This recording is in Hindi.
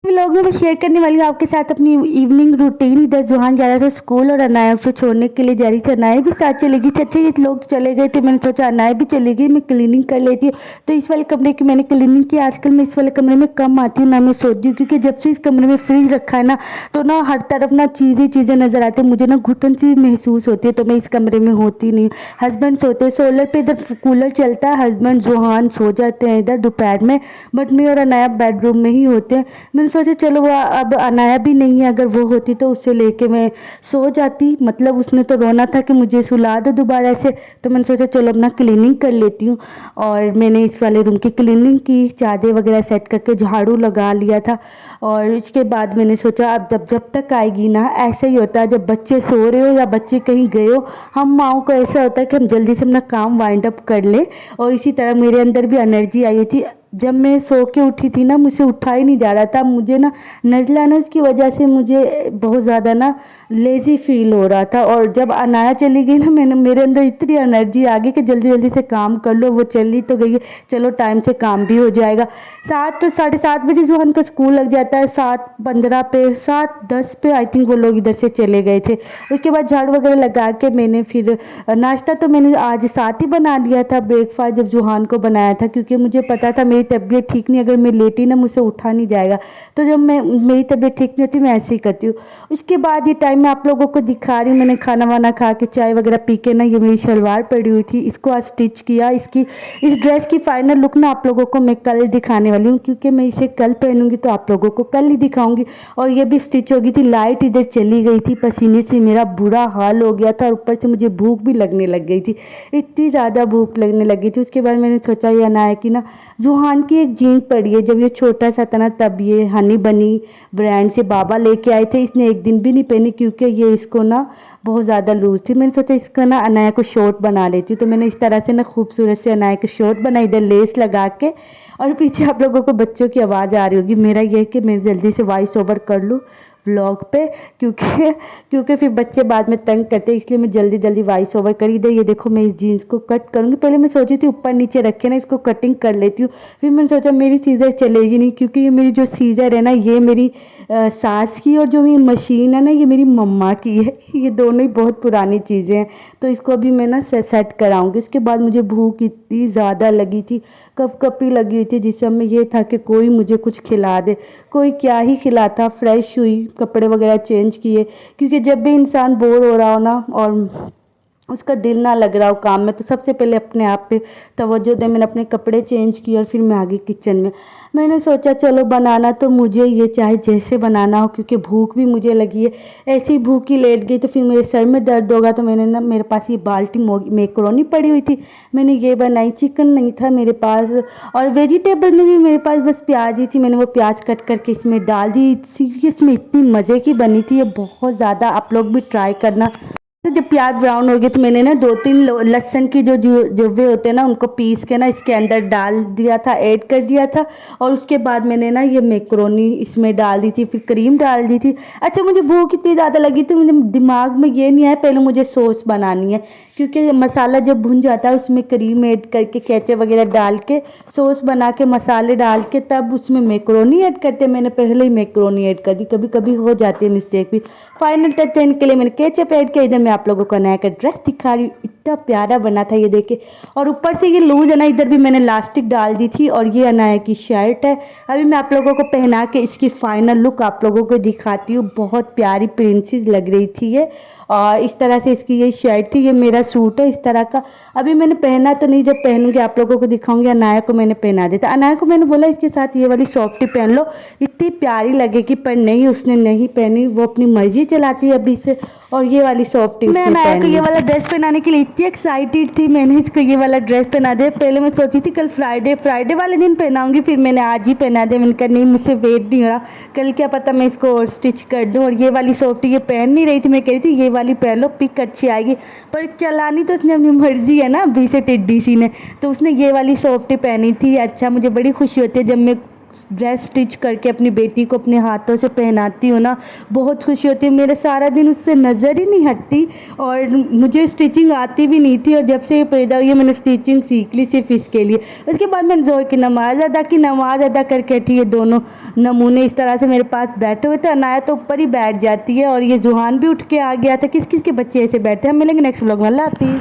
व्लॉग में मैं शेयर करने वाली हूँ आपके साथ अपनी इवनिंग रूटीन। इधर जुहान जा रहा था स्कूल और अनाया उसे छोड़ने के लिए जा रही थी। अनाया भी साथ चली गई थी। अच्छे ये लोग चले गए थे, मैंने सोचा अनाया भी चली गई, मैं क्लीनिंग कर लेती हूँ। तो इस वाले कमरे की मैंने क्लीनिंग की। आजकल मैं इस वाले कमरे में कम आती हूँ, ना मैं सोती हूँ, क्योंकि जब से इस कमरे में फ्रिज रखा है ना, तो ना हर तरफ ना चीज़ें नज़र आती है। मुझे ना घुटन सी महसूस होती है, तो मैं इस कमरे में होती नहीं। हस्बैंड सोते हैं सोलर पे, इधर कूलर चलता है, हस्बैंड जुहान सो जाते हैं इधर दोपहर में, बट मैं और अनाया बेडरूम में ही होते हैं। मैंने सोचा चलो वो अब अनाया भी नहीं है, अगर वो होती तो उससे लेके मैं सो जाती। मतलब उसने तो रोना था कि मुझे सुला दो दोबारा से। तो मैंने सोचा चलो अपना क्लीनिंग कर लेती हूँ। और मैंने इस वाले रूम की क्लीनिंग की, चादर वगैरह सेट करके झाड़ू लगा लिया था। और इसके बाद मैंने सोचा अब जब तक आएगी ना, ऐसा ही होता है जब बच्चे सो रहे हो या बच्चे कहीं गए हो, हम माओ को ऐसा होता है कि हम जल्दी से अपना काम वाइंड अप कर ले। और इसी तरह मेरे अंदर भी एनर्जी आई थी। जब मैं सो के उठी थी ना, मुझसे उठा ही नहीं जा रहा था। मुझे ना नज़ला ना, उसकी वजह से मुझे बहुत ज़्यादा ना लेज़ी फील हो रहा था। और जब अनाया चली गई ना, मेरे अंदर इतनी एनर्जी आ गई कि जल्दी जल्दी से काम कर लो। वो चली तो गई है, चलो टाइम से काम भी हो जाएगा। 7 साढ़े 7 बजे जुहान का स्कूल लग जाता है। 7:15 पे, 7:10 पे आई थिंक वो लोग इधर से चले गए थे। उसके बाद झाड़ू वगैरह लगा के मैंने फिर नाश्ता तो मैंने आज साथ ही बना लिया था, ब्रेकफास्ट जब जुहान को बनाया था, क्योंकि मुझे पता था मेरी तबीयत ठीक नहीं, अगर मैं लेटी ना मुझसे उठा नहीं जाएगा। तो जब मेरी तबीयत ठीक नहीं होती मैं ऐसे ही करती हूँ। उसके बाद ये टाइम मैं आप लोगों को दिखा रही हूँ। मैंने खाना वाना खा के चाय वगैरह पी के ना, ये मेरी शलवार पड़ी हुई थी, इसको आज स्टिच किया। इस ड्रेस की फाइनल लुक ना आप लोगों को मैं कल दिखाने वाली हूँ, क्योंकि मैं इसे कल पहनूंगी तो आप लोगों को कल ही दिखाऊंगी। और ये भी स्टिच हो गई थी। लाइट इधर चली गई थी, पसीने से मेरा बुरा हाल हो गया था, और ऊपर से मुझे भूख भी लगने लग गई थी, इतनी ज़्यादा भूख लगने लगी थी। उसके बाद मैंने सोचा ये अनाया की ना जुहान की एक जीन्स पड़ी है, जब ये छोटा सा था ना तब ये हनी बनी ब्रांड से बाबा लेके आए थे। इसने एक दिन भी नहीं पहनी, क्योंकि ये इसको ना बहुत ज़्यादा लूज थी। मैंने सोचा इसका ना अनाया को शॉर्ट बना लेती हूँ। तो मैंने इस तरह से ना खूबसूरत से अनाया के शॉर्ट बनाई, इधर लेस लगा के। और पीछे आप लोगों को बच्चों की आवाज़ आ रही होगी। मेरा ये है कि मैं जल्दी से वॉइस ओवर कर लूँ व्लॉग पे, क्योंकि फिर बच्चे बाद में तंग करते हैं, इसलिए मैं जल्दी जल्दी वॉइस ओवर करी दे। ये देखो मैं इस जीन्स को कट करूँगी। पहले मैं सोची थी ऊपर नीचे रखे ना, इसको कटिंग कर लेती हूँ। फिर मैंने सोचा मेरी सीज़र चलेगी नहीं, क्योंकि ये मेरी जो सीज़र है ना, ये मेरी सास की, और जो मेरी मशीन है ना, ये मेरी मम्मा की है। ये दोनों ही बहुत पुरानी चीज़ें हैं, तो इसको अभी मैं ना सेट कराऊंगी। उसके बाद मुझे भूख इतनी ज़्यादा लगी थी, कपकपी लगी हुई थी, जिस समय ये था कि कोई मुझे कुछ खिला दे। कोई क्या ही खिलाता। फ्रेश हुई, कपड़े वगैरह चेंज किए, क्योंकि जब भी इंसान बोर हो रहा हो ना, और उसका दिल ना लग रहा हो काम में, तो सबसे पहले अपने आप पे तवज्जो दे। मैंने अपने कपड़े चेंज किए और फिर मैं आ गई किचन में। मैंने सोचा चलो बनाना तो मुझे ये चाहे जैसे बनाना हो, क्योंकि भूख भी मुझे लगी है। ऐसी भूख ही लेट गई तो फिर मेरे सर में दर्द होगा। तो मैंने ना, मेरे पास ये बाल्टी मैकरोनी पड़ी हुई थी, मैंने ये बनाई। चिकन नहीं था मेरे पास, और वेजिटेबल में भी मेरे पास बस प्याज ही थी। मैंने वो प्याज कट करके इसमें डाल दी। इसमें इतनी मज़े की बनी थी ये, बहुत ज़्यादा। आप लोग भी ट्राई करना। तो जब प्याज ब्राउन हो गए तो मैंने ना 2-3 लहसुन की जो जुब्बे होते हैं ना, उनको पीस के ना इसके अंदर डाल दिया था, ऐड कर दिया था। और उसके बाद मैंने ना ये मैक्रोनी इसमें डाल दी थी, फिर क्रीम डाल दी थी। अच्छा, मुझे भूख इतनी ज़्यादा लगी थी, मुझे दिमाग में ये नहीं आया पहले मुझे सॉस बनानी है, क्योंकि मसाला जब भुन जाता है उसमें क्रीम ऐड करके, केचप वगैरह डाल के, सॉस बना के, मसाले डाल के, तब उसमें मैक्रोनी ऐड करते। मैंने पहले ही मैक्रोनी ऐड कर दी, कभी कभी हो जाती है मिस्टेक भी। फाइनल टच देने के लिए मैंने केचप ऐड किया। इधर मैं आप लोगों को नया का ड्रेस दिखा रही हूँ, इतना प्यारा बना था ये देखे। और ऊपर से ये लूज है ना, इधर भी मैंने लास्टिक डाल दी थी। और ये अनाया की शर्ट है। अभी मैं आप लोगों को पहना के इसकी फाइनल लुक आप लोगों को दिखाती हूँ। बहुत प्यारी प्रिंसेस लग रही थी ये, और इस तरह से इसकी ये शर्ट थी। ये मेरा सूट है इस तरह का। अभी मैंने पहना तो नहीं, जब पहनूंगी आप लोगों को दिखाऊंगी। अनाया को मैंने पहना देता। अनाया को मैंने बोला इसके साथ ये वाली सॉफ्टी पहन लो, इतनी प्यारी लगेगी, पर नहीं, उसने नहीं पहनी। वो अपनी मर्जी चलाती है अभी से, और ये वाली सॉफ्टी मैं अनाया को ये वाला ड्रेस पहनाने के लिए इतनी एक्साइटेड थी। मैंने इसको ये वाला ड्रेस पहना दिया। पहले मैं सोची थी कल फ्राइडे वाले दिन पहनाऊंगी, फिर मैंने आज ही पहना दिया। मैंने कहा नहीं, मुझसे वेट नहीं हो रहा, कल क्या पता मैं इसको और स्टिच कर दूँ। और ये वाली सॉफ्टी ये पहन नहीं रही थी, मैं कह रही थी ये वाली पहन लो, पिक अच्छी आएगी। पर चलानी तो उसने अपनी मर्जी है ना, अभी से टिड्डी सी ने, तो उसने ये वाली सॉफ्टी पहनी थी। अच्छा, मुझे बड़ी खुशी होती है जब मैं ड्रेस स्टिच करके अपनी बेटी को अपने हाथों से पहनाती हूँ ना, बहुत खुशी होती है। मेरा सारा दिन उससे नज़र ही नहीं हटती। और मुझे स्टिचिंग आती भी नहीं थी, और जब से ये पैदा हुई है मैंने स्टिचिंग सीख ली सिर्फ इसके लिए। उसके बाद मैंने ज़ोहर की नमाज़ अदा की, नमाज़ अदा करके उठी। ये दोनों नमूने इस तरह से मेरे पास बैठे हुए थे। अनाया तो ऊपर ही बैठ जाती है, और ये जुहान भी उठ के आ गया था। किस किस के बच्चे ऐसे बैठे हैं। हम मिलेंगे नेक्स्ट व्लॉग में। अल्लाह हाफिज़।